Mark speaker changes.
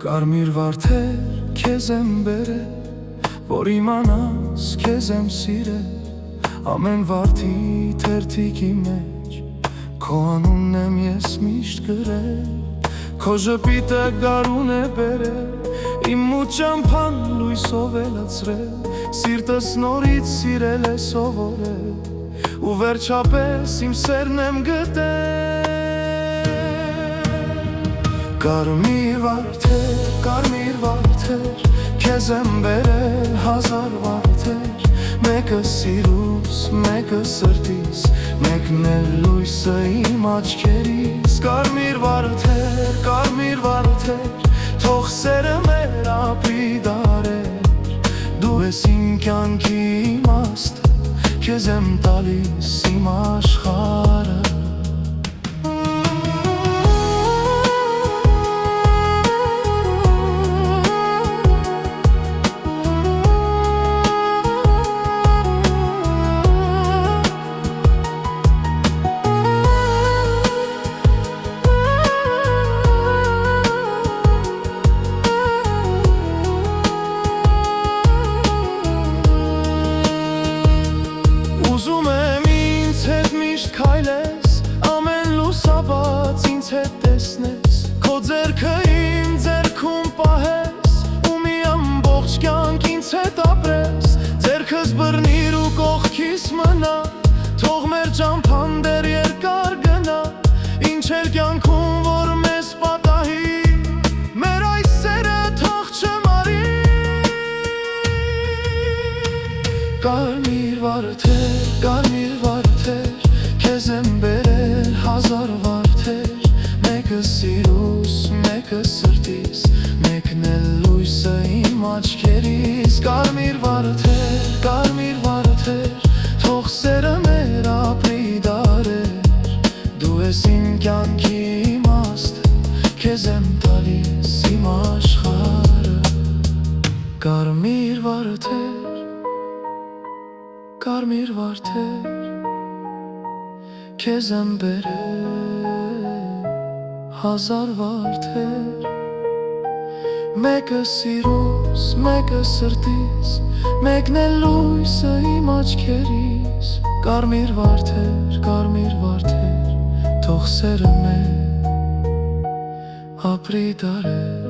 Speaker 1: Կարմիր վարդեր քեզ եմ բերել, որ իմանաս քեզ եմ սիրել։ Ամեն վարդի թերթիկի մեջ քո անունն եմ ես միշտ գրել։ Քո ժպիտը գարուն է բերել, իմ մութ ճամփան լույսով է լցրել։ Սիրտս նորից սիրել է սովորել, ու վերջապես իմ սերն եմ գտել։ Կարմիր վարդեր, քեզ եմ բերել հազար վարդեր, մեկը սիրուս, մեկը սրտիս, մեկն էլ լույսը իմ աչքերիս։ Կարմիր վարդեր, թող սերը մեր ապրի դարեր, դու ես իմ կյանքի իմաստը, քեզ եմ տալիս իմ աշխարհը։ Ուզում եմ ինձ հետ միշտ քայլես, ամեն լուսաբաց ինձ հետ տեսնես, քո ձեռքը իմ ձեռքում պահես, ու մի ամբողջ կյանք ինձ հետ ապրես։ Ձեռքս բռնիր ու կողքիս մնա, թող մեր ճամփան դեռ երկար գնա, ինչ էլ կյանքում որ մեզ պատահի, մեր այս սերը թող չմարի։ Կարմիր վարդեր, քեզ եմ բերել հազար վարդեր, մեկը սիրուս, մեկը սրտիս, մեկն էլ լույսը իմ աչքերիս։ Կարմիր վարդեր, թող սերը մեր ապրի դարեր, դու ես իմ կյանքի իմաստը, քեզ եմ տալիս իմ աշխարհը։ Կարմիր վարդեր, քեզ եմ բերել հազար վարդեր, մեկը սիրուս, մեկը սրտիս, մեկն էլ լույսը իմ աչքերիս։ Կարմիր վարդեր, թող սերը մեր ապրի դարեր,